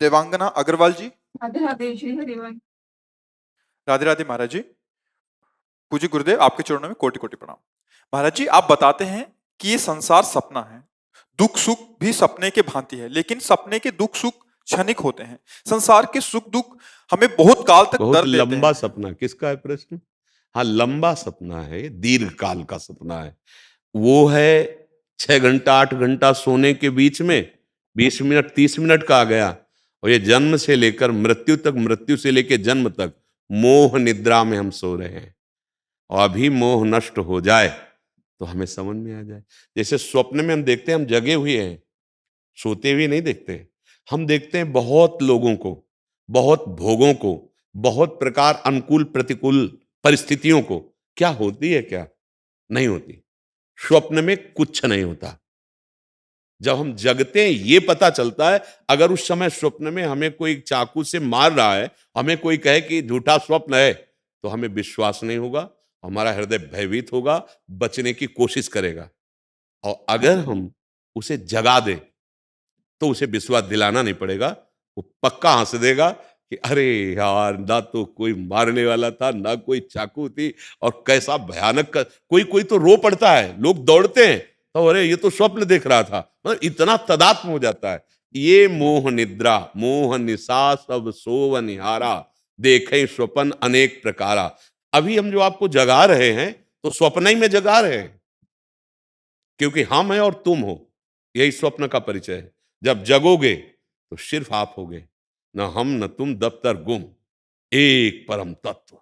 देवांगना अग्रवाल जी। राधे राधे श्री हरिवंश। राधे राधे महाराज जी। पूज्य गुरुदेव, आपके चरणों में कोटि कोटि प्रणाम। महाराज जी, आप बताते हैं कि ये संसार सपना है, दुख सुख भी सपने के भांति है, लेकिन सपने के दुख सुख क्षणिक होते हैं। संसार के सुख दुख हमें बहुत काल तक बहुत दर्द देते लंबा हैं। सपना किसका है प्रश्न? हाँ, लंबा सपना है, दीर्घ काल का सपना है। वो है 6 घंटा 8 घंटा सोने के बीच में 20 मिनट 30 मिनट का आ गया, और ये जन्म से लेकर मृत्यु तक, मृत्यु से लेकर जन्म तक मोह निद्रा में हम सो रहे हैं। और अभी मोह नष्ट हो जाए तो हमें समझ में आ जाए। जैसे स्वप्न में हम देखते हैं हम जगे हुए हैं, सोते हुए नहीं देखते। हम देखते हैं बहुत लोगों को, बहुत भोगों को, बहुत प्रकार अनुकूल प्रतिकूल परिस्थितियों को। क्या होती है? क्या नहीं होती? स्वप्न में कुछ नहीं होता। जब हम जगते हैं ये पता चलता है। अगर उस समय स्वप्न में हमें कोई चाकू से मार रहा है, हमें कोई कहे कि झूठा स्वप्न है, तो हमें विश्वास नहीं होगा, हमारा हृदय भयभीत होगा, बचने की कोशिश करेगा। और अगर हम उसे जगा दें तो उसे विश्वास दिलाना नहीं पड़ेगा, वो पक्का हंस देगा कि अरे यार, ना तो कोई मारने वाला था, ना कोई चाकू थी, और कैसा भयानक कोई कोई तो रो पड़ता है, लोग दौड़ते हैं तो अरे ये तो स्वप्न देख रहा था। मतलब इतना तदात्म हो जाता है। ये मोह निद्रा मोह निशा सब सोव निहारा, देखे स्वप्न अनेक प्रकारा। अभी हम जो आपको जगा रहे हैं तो स्वप्न ही में जगा रहे हैं, क्योंकि हम हैं और तुम हो, यही स्वप्न का परिचय है। जब जगोगे तो सिर्फ आप होगे, न हम न तुम, दफ्तर गुम, एक परम तत्व।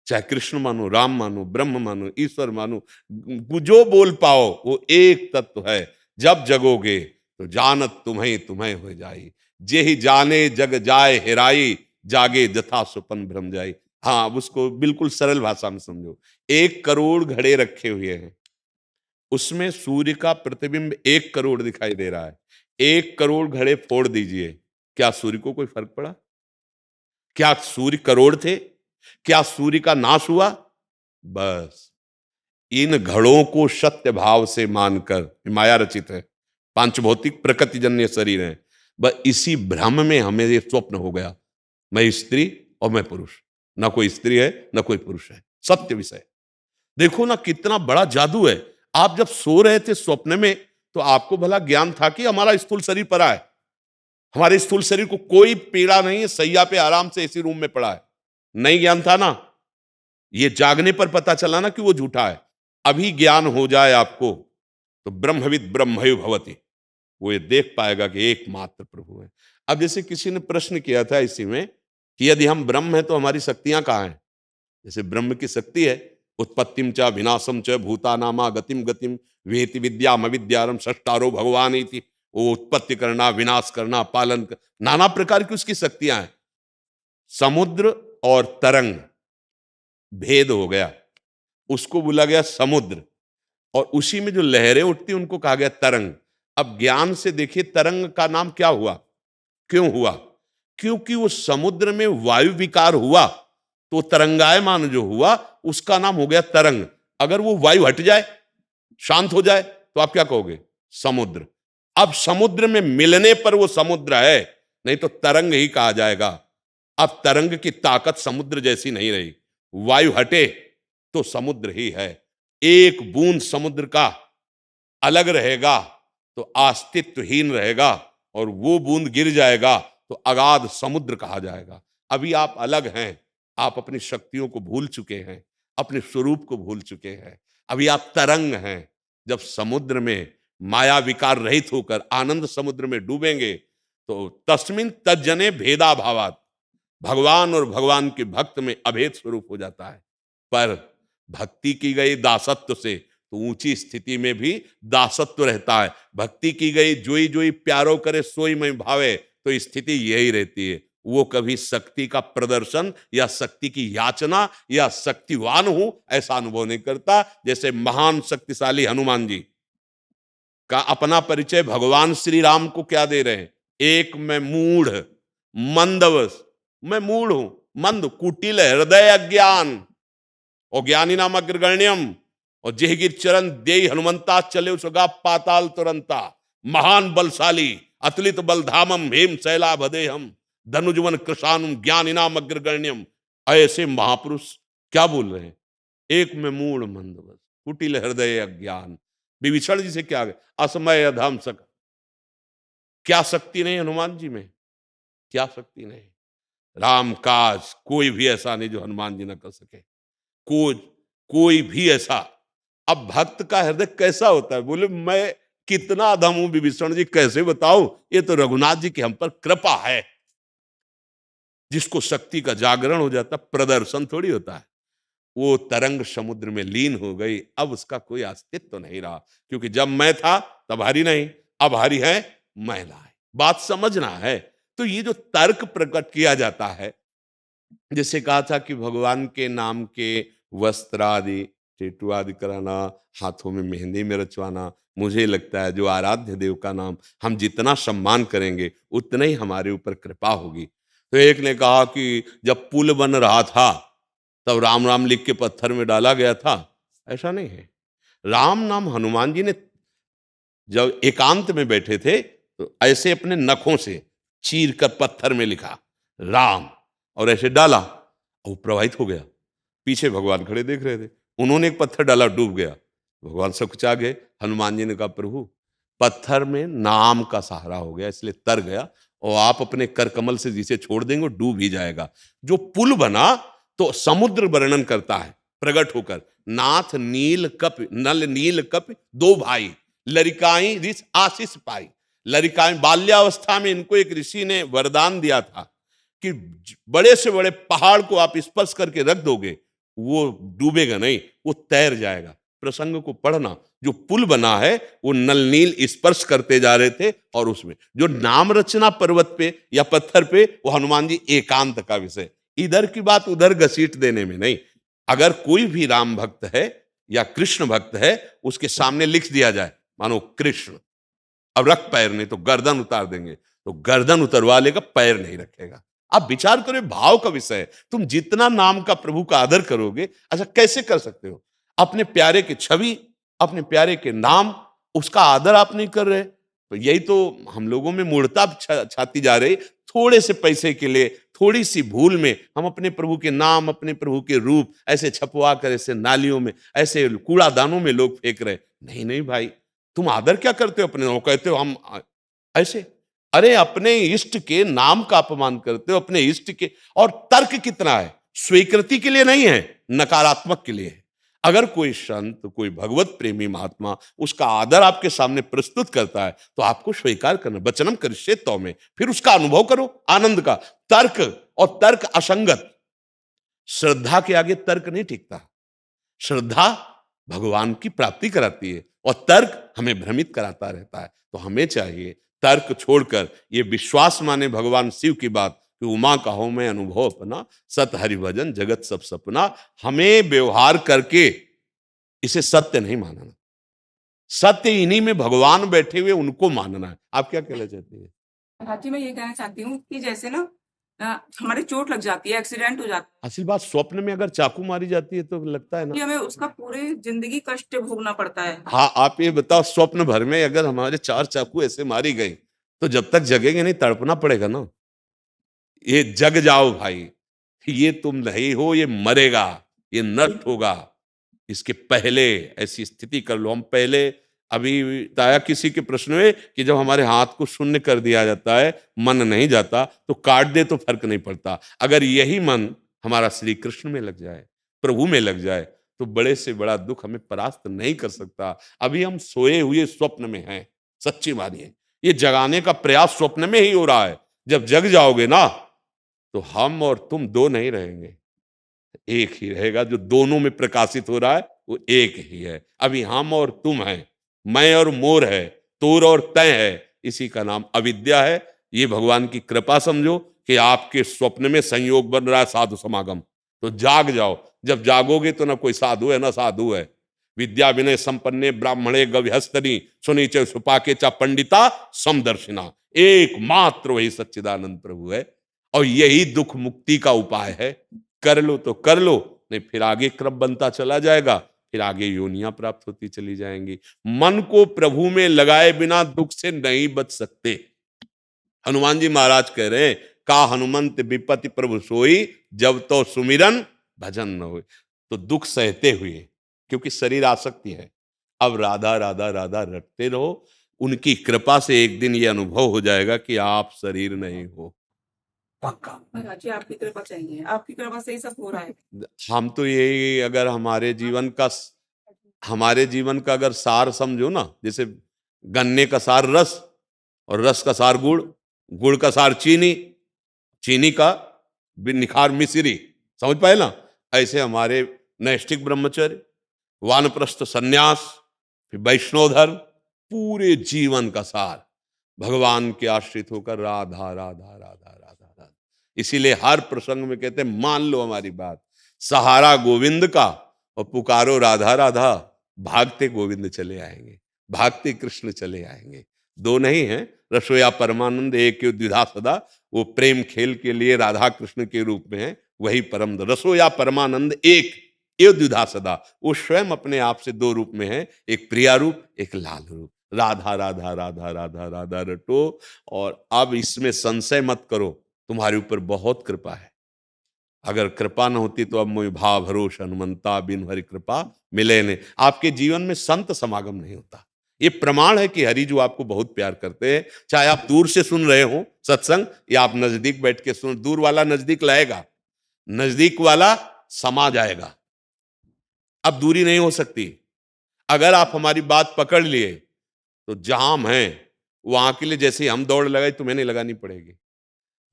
चाहे कृष्ण मानो, राम मानो, ब्रह्म मानो, ईश्वर मानो, जो बोल पाओ वो एक तत्व है। जब जगोगे तो जानत तुम्हें तुम्हें हो जाई, जेहि जाने जग जाए हेराई, जागे जथा सुपन भ्रम जाई। हाँ, उसको बिल्कुल सरल भाषा में समझो। 1 करोड़ घड़े रखे हुए हैं, उसमें सूर्य का प्रतिबिंब 1 करोड़ दिखाई दे रहा है। 1 करोड़ घड़े फोड़ दीजिए, क्या सूर्य को कोई फर्क पड़ा? क्या सूर्य करोड़ थे? क्या सूर्य का नाश हुआ? बस इन घड़ों को सत्य भाव से मानकर, माया रचित है, पांचभौतिक प्रकृति जन्य शरीर है, बस इसी भ्रम में हमें ये स्वप्न हो गया, मैं स्त्री और मैं पुरुष। ना कोई स्त्री है ना कोई पुरुष है, सत्य विषय। देखो ना कितना बड़ा जादू है। आप जब सो रहे थे स्वप्न में तो आपको भला ज्ञान था कि हमारा स्थूल शरीर पड़ा है, हमारे स्थूल शरीर को कोई पीड़ा नहीं है, सैया पे आराम से इसी रूम में पड़ा है? नहीं ज्ञान था ना? ये जागने पर पता चला ना कि वो झूठा है। अभी ज्ञान हो जाए आपको तो ब्रह्मविद ब्रह्मयो भवति, वो ये देख पाएगा कि एकमात्र प्रभु है। अब जैसे किसी ने प्रश्न किया था इसी में कि यदि हम ब्रह्म हैं तो हमारी शक्तियां कहाँ हैं? जैसे ब्रह्म की शक्ति है उत्पत्तिम च विनाशम च भूतानामा गतिम गतिम वेति विद्याम अविद्यारम षष्टारो भगवान इति। वो उत्पत्ति करना, विनाश करना, पालन कर, नाना प्रकार की उसकी शक्तियां हैं। समुद्र और तरंग भेद हो गया, उसको बोला गया समुद्र, और उसी में जो लहरें उठती उनको कहा गया तरंग। अब ज्ञान से देखिए तरंग का नाम क्या हुआ, क्यों हुआ? क्योंकि वो समुद्र में वायु विकार हुआ तो तरंगायमान जो हुआ उसका नाम हो गया तरंग। अगर वो वायु हट जाए, शांत हो जाए, तो आप क्या कहोगे? समुद्र। अब समुद्र में मिलने पर वो समुद्र है, नहीं तो तरंग ही कहा जाएगा। अब तरंग की ताकत समुद्र जैसी नहीं रही, वायु हटे तो समुद्र ही है। एक बूंद समुद्र का अलग रहेगा तो अस्तित्वहीन रहेगा, और वो बूंद गिर जाएगा तो अगाध समुद्र कहा जाएगा। अभी आप अलग हैं, आप अपनी शक्तियों को भूल चुके हैं, अपने स्वरूप को भूल चुके हैं। अभी आप तरंग हैं। जब समुद्र में माया विकार रहित होकर आनंद समुद्र में डूबेंगे तो तस्मिन तज्जने भेदा भावात, भगवान और भगवान के भक्त में अभेद स्वरूप हो जाता है। पर भक्ति की गई दासत्व से तो ऊंची स्थिति में भी दासत्व रहता है। भक्ति की गई जोई जोई प्यारो करे सोई में भावे, तो स्थिति यही रहती है। वो कभी शक्ति का प्रदर्शन या शक्ति की याचना या शक्तिवान हूं ऐसा अनुभव नहीं करता। जैसे महान शक्तिशाली हनुमान जी का अपना परिचय भगवान श्री राम को क्या दे रहे हैं? एक मैं मूढ़ मंदवस, मैं मूढ़ हूं, मंद, कुटिल, हृदय अज्ञान, और ज्ञानी नाम अग्रगण्यम, और जेहगिर चरण दे हनुमंता, चले उसगा पाताल तुरंता। महान बलशाली, अतुलित बलधामम हेम शैलाभदेहम धनुजवन कृशानुम ज्ञानिनाम अग्रगण्यम। ऐसे महापुरुष क्या बोल रहे हैं? एक में मूढ़ मंद बस कुटिल हृदय अज्ञान। विभीषण जी से क्या असमय अधम सक, क्या शक्ति नहीं हनुमान जी में, क्या शक्ति नहीं। राम काज कोई भी ऐसा नहीं जो हनुमान जी न कर सके, कोई भी ऐसा। अब भक्त का हृदय कैसा होता है? बोले मैं कितना अधम हूं विभीषण जी, कैसे बताऊं? ये तो रघुनाथ जी की हम पर कृपा है। जिसको शक्ति का जागरण हो जाता, प्रदर्शन थोड़ी होता है। वो तरंग समुद्र में लीन हो गई, अब उसका कोई अस्तित्व नहीं रहा। क्योंकि जब मैं था तब हरि नहीं, अब हरि है महिला है। बात समझना है। तो ये जो तर्क प्रकट किया जाता है, जैसे कहा था कि भगवान के नाम के वस्त्र आदि टेटू आदि कराना, हाथों में मेहंदी में रचवाना, मुझे लगता है जो आराध्य देव का नाम हम जितना सम्मान करेंगे उतना ही हमारे ऊपर कृपा होगी। तो एक ने कहा कि जब पुल बन रहा था तब राम राम लिख के पत्थर में डाला गया था। ऐसा नहीं है। राम नाम हनुमान जी ने जब एकांत में बैठे थे तो ऐसे अपने नखों से चीर कर पत्थर में लिखा राम, और ऐसे डाला और वो प्रवाहित हो गया। पीछे भगवान खड़े देख रहे थे, उन्होंने एक पत्थर डाला, डूब गया। भगवान सकुचा गए। हनुमान जी ने कहा प्रभु पत्थर में नाम का सहारा हो गया इसलिए तर गया, और आप अपने कर कमल से जिसे छोड़ देंगे वो डूब ही जाएगा। जो पुल बना तो समुद्र वर्णन करता है प्रकट होकर, नाथ नील कप नल नील कप दो भाई लरिकाई ऋषि आशीष पाई। लरिकाई बाल्यावस्था में इनको एक ऋषि ने वरदान दिया था कि बड़े से बड़े पहाड़ को आप स्पर्श करके रख दोगे वो डूबेगा नहीं, वो तैर जाएगा। प्रसंग को पढ़ना, जो पुल बना है वो नल नील स्पर्श करते जा रहे थे, और उसमें जो नाम रचना पर्वत पे या पत्थर पे वो हनुमान जी एकांत का विषय। इधर की बात उधर घसीट देने में नहीं। अगर कोई भी राम भक्त है या कृष्ण भक्त है, उसके सामने लिख दिया जाए मानो कृष्ण, अब रख पैर, नहीं तो गर्दन उतार देंगे, तो गर्दन उतरवा लेगा, पैर नहीं रखेगा। आप विचार करो, भाव का विषय है। तुम जितना नाम का प्रभु का आदर करोगे, अच्छा कैसे कर सकते हो? अपने प्यारे की छवि, अपने प्यारे के नाम, उसका आदर आप नहीं कर रहे। तो यही तो हम लोगों में मूढ़ता छाती जा रही। थोड़े से पैसे के लिए, थोड़ी सी भूल में हम अपने प्रभु के नाम, अपने प्रभु के रूप ऐसे छपवा कर ऐसे नालियों में, ऐसे कूड़ादानों में लोग फेंक रहे। नहीं नहीं भाई, तुम आदर क्या करते हो अपने? वो कहते हो हम ऐसे, अरे अपने इष्ट के नाम का अपमान करते हो, अपने इष्ट के। और तर्क कितना है? स्वीकृति के लिए नहीं है, नकारात्मक के लिए है। अगर कोई संत, कोई भगवत प्रेमी महात्मा उसका आदर आपके सामने प्रस्तुत करता है तो आपको स्वीकार करना। वचनम करिष्ये तौमे, फिर उसका अनुभव करो आनंद का। तर्क, और तर्क असंगत। श्रद्धा के आगे तर्क नहीं टिकता। श्रद्धा भगवान की प्राप्ति कराती है, और तर्क हमें भ्रमित कराता रहता है। तो हमें चाहिए तर्क छोड़कर ये विश्वास माने भगवान शिव की बात कि उमा कहो मैं अनुभव अपना, सत हरि भजन जगत सब सपना। हमें व्यवहार करके इसे सत्य नहीं मानना। सत्य इन्हीं में भगवान बैठे हुए, उनको मानना है। आप क्या कहना चाहती है? हाथी मैं ये कहना चाहती हूँ कि जैसे ना हमारे चोट लग जाती है, एक्सीडेंट हो जाता असल बात, स्वप्न में अगर चाकू मारी जाती है तो लगता है है कि ना। हमें उसका पूरी जिंदगी कष्ट भोगना पड़ता है। हाँ, आप ये बताओ, स्वप्न भर में अगर हमारे 4 चाकू ऐसे मारी गई तो जब तक जगेंगे नहीं, तड़पना पड़ेगा ना। ये जग जाओ भाई, ये तुम नहीं हो, ये मरेगा, ये नष्ट होगा। इसके पहले ऐसी स्थिति कर लो। हम पहले अभी बताया किसी के प्रश्न में कि जब हमारे हाथ को शून्य कर दिया जाता है, मन नहीं जाता, तो काट दे तो फर्क नहीं पड़ता। अगर यही मन हमारा श्री कृष्ण में लग जाए, प्रभु में लग जाए, तो बड़े से बड़ा दुख हमें परास्त नहीं कर सकता। अभी हम सोए हुए स्वप्न में हैं, सच्ची मानिए। ये जगाने का प्रयास स्वप्न में ही हो रहा है। जब जग जाओगे ना तो हम और तुम दो नहीं रहेंगे, एक ही रहेगा। जो दोनों में प्रकाशित हो रहा है वो एक ही है। अभी हम और तुम हैं, मैं और मोर है, तोर और तय है। इसी का नाम अविद्या है। ये भगवान की कृपा समझो कि आपके स्वप्न में संयोग बन रहा है साधु समागम, तो जाग जाओ। जब जागोगे तो ना कोई साधु है ना साधु है। विद्या विनय संपन्ने ब्राह्मणे गव्यस्तनी सुनीच सुपाके चा पंडिता समदर्शिना। एकमात्र वही सच्चिदानंद प्रभु है, और यही दुख मुक्ति का उपाय है। कर लो तो कर लो, नहीं फिर आगे क्रम बनता चला जाएगा, फिर आगे योनियां प्राप्त होती चली जाएंगी। मन को प्रभु में लगाए बिना दुख से नहीं बच सकते। हनुमान जी महाराज कह रहे हैं, का हनुमंत विपत्ति प्रभु सोई, जब तो सुमिरन भजन न होए। तो दुख सहते हुए, क्योंकि शरीर आसक्ति है, अब राधा राधा राधा रटते रहो। उनकी कृपा से एक दिन ये अनुभव हो जाएगा कि आप शरीर नहीं हो। पक्का। महाराज जी आपकी कृपा चाहिए, आपकी कृपा से ही सब हो रहा है। हम तो यही, अगर हमारे जीवन का अगर सार समझो ना, जैसे गन्ने का सार रस, और रस का सार गुड़, गुड़ का सार चीनी, चीनी का निखार मिश्री, समझ पाए ना? ऐसे हमारे नैष्ठिक ब्रह्मचर्य, वानप्रस्थ सन्यास, फिर वैष्णव धर्म, पूरे जीवन का सार भगवान के आश्रित होकर राधा राधा राधा राधा राधा। इसीलिए हर प्रसंग में कहते हैं, मान लो हमारी बात, सहारा गोविंद का और पुकारो राधा राधा, भागते गोविंद चले आएंगे, भागते कृष्ण चले आएंगे। दो नहीं है, रसोया परमानंद एक द्विधा सदा, वो प्रेम खेल के लिए राधा कृष्ण के रूप में है, वही परम रसोया परमानंद एक द्विधा सदा, वो स्वयं अपने आप से दो रूप में है, एक प्रिया रूप, एक लाल रूप। राधा राधा राधा राधा राधा रटो, और अब इसमें संशय मत करो, तुम्हारे ऊपर बहुत कृपा है। अगर कृपा न होती तो अब मोहि भाव भरोस हनुमंता, बिन हरि कृपा मिले ने। आपके जीवन में संत समागम नहीं होता। ये प्रमाण है कि हरि जो आपको बहुत प्यार करते हैं, चाहे आप दूर से सुन रहे हो सत्संग, या आप नजदीक बैठ के सुन, दूर वाला नजदीक लाएगा, नजदीक वाला समा जाएगा। अब दूरी नहीं हो सकती। अगर आप हमारी बात पकड़ लिए तो जहां हम हैं वहां के लिए जैसे हम दौड़ लगाई, तुम्हें नहीं लगानी पड़ेगी।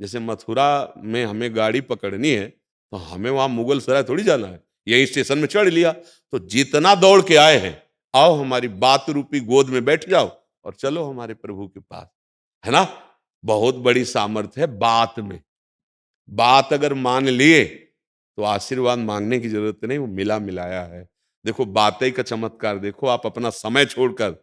जैसे मथुरा में हमें गाड़ी पकड़नी है तो हमें वहां मुगल सराय थोड़ी जाना है, यही स्टेशन में चढ़ लिया। तो जितना दौड़ के आए हैं, आओ हमारी बात रूपी गोद में बैठ जाओ और चलो हमारे प्रभु के पास, है ना? बहुत बड़ी सामर्थ्य है बात में। बात अगर मान लिए तो आशीर्वाद मांगने की जरूरत नहीं, वो मिला मिलाया है। देखो बातें का चमत्कार देखो, आप अपना समय छोड़कर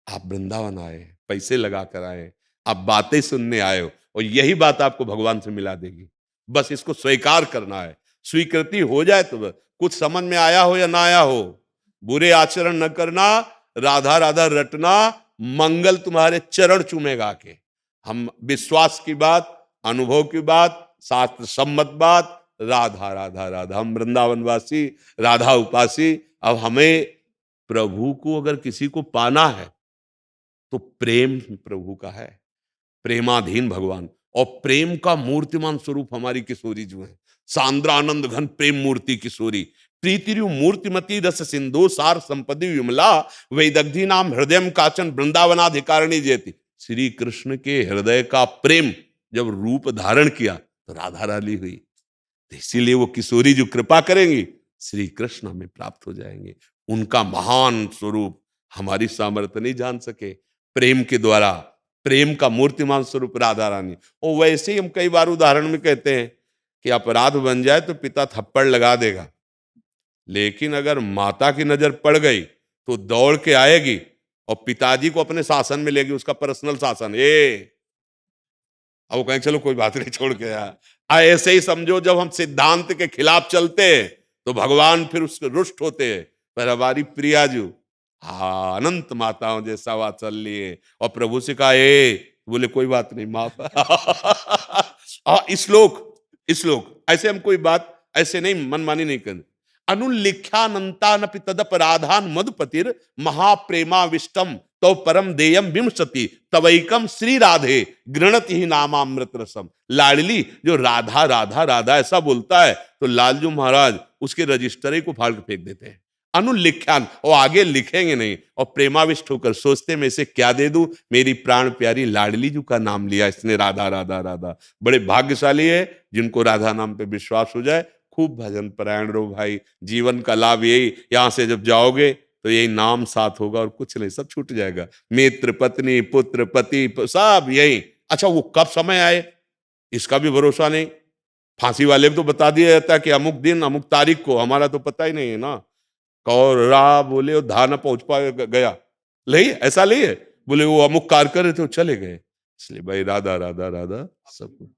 आप वृंदावन आए, पैसे लगा कर आए, आप बातें सुनने आए हो, और यही बात आपको भगवान से मिला देगी। बस इसको स्वीकार करना है, स्वीकृति हो जाए तो बस। कुछ समझ में आया हो या ना आया हो, बुरे आचरण न करना, राधा राधा रटना, मंगल तुम्हारे चरण चूमेगा के। हम विश्वास की बात, अनुभव की बात, शास्त्र सम्मत बात, राधा राधा राधा। हम वृंदावनवासी, राधा उपासी। अब हमें प्रभु को अगर किसी को पाना है तो प्रेम प्रभु का है, प्रेमाधीन भगवान, और प्रेम का मूर्तिमान स्वरूप हमारी किशोरी जो है, सांद्रानंद घन प्रेम मूर्ति किशोरी, प्रीतिरु मूर्तिमती रस सिंधु सार संपदि विमला, वैदग्धि नाम हृदय काचन वृंदावनाधिकारिणी जयति। श्री कृष्ण के हृदय का प्रेम जब रूप धारण किया तो राधा रानी हुई। तो इसीलिए वो किशोरी जो कृपा करेंगी, श्री कृष्ण हमें प्राप्त हो जाएंगे। उनका महान स्वरूप हमारी सामर्थ्य नहीं जान सके। प्रेम के द्वारा, प्रेम का मूर्तिमान स्वरूप राधा रानी। और वैसे ही हम कई बार उदाहरण में कहते हैं कि अपराध बन जाए तो पिता थप्पड़ लगा देगा, लेकिन अगर माता की नजर पड़ गई तो दौड़ के आएगी और पिताजी को अपने शासन में लेगी, उसका पर्सनल शासन। अब वो कहेंगे चलो कोई बात नहीं, छोड़ के आ। ऐसे ही समझो, जब हम सिद्धांत के खिलाफ चलते हैं तो भगवान फिर उसके रुष्ट होते हैं। पर हमारी प्रियाजू अनंत माताओं जैसा वात्सल्य है, और प्रभु से कहा बोले कोई बात नहीं, माफ। श्लोक ऐसे हम कोई बात ऐसे नहीं मनमानी नहीं करते। अनुल्लिख्यानंतानपि तदपराधान मधुपतिर महाप्रेमाविष्टम तो परम देयम विमसति तवैकम श्री राधे गृणति ही नामामृत रसम। लाडली जो राधा राधा राधा ऐसा बोलता है तो लालजू महाराज उसके रजिस्टरे को फाड़ के फेंक देते हैं। अनुल्लिख्यान, और आगे लिखेंगे नहीं, और प्रेमाविष्ट होकर सोचते मैं इसे क्या दे दूं, मेरी प्राण प्यारी लाडली जी का नाम लिया इसने, राधा राधा राधा। बड़े भाग्यशाली है जिनको राधा नाम पे विश्वास हो जाए। खूब भजन परायण रहो भाई, जीवन का लाभ यही। यहां से जब जाओगे तो यही नाम साथ होगा और कुछ नहीं, सब छूट जाएगा। मित्र पत्नी पुत्र पति सब यही। अच्छा वो कब समय आए इसका भी भरोसा नहीं। फांसी वाले को तो बता दिया जाता है कि अमुक दिन अमुक तारीख को, हमारा तो पता ही नहीं है ना। कौर रा बोले और धा न पहुंच पा गया, नहीं ऐसा नहीं है, बोले वो अमुक कार्य कर रहे थे चले गए। इसलिए भाई राधा राधा राधा सब कुछ।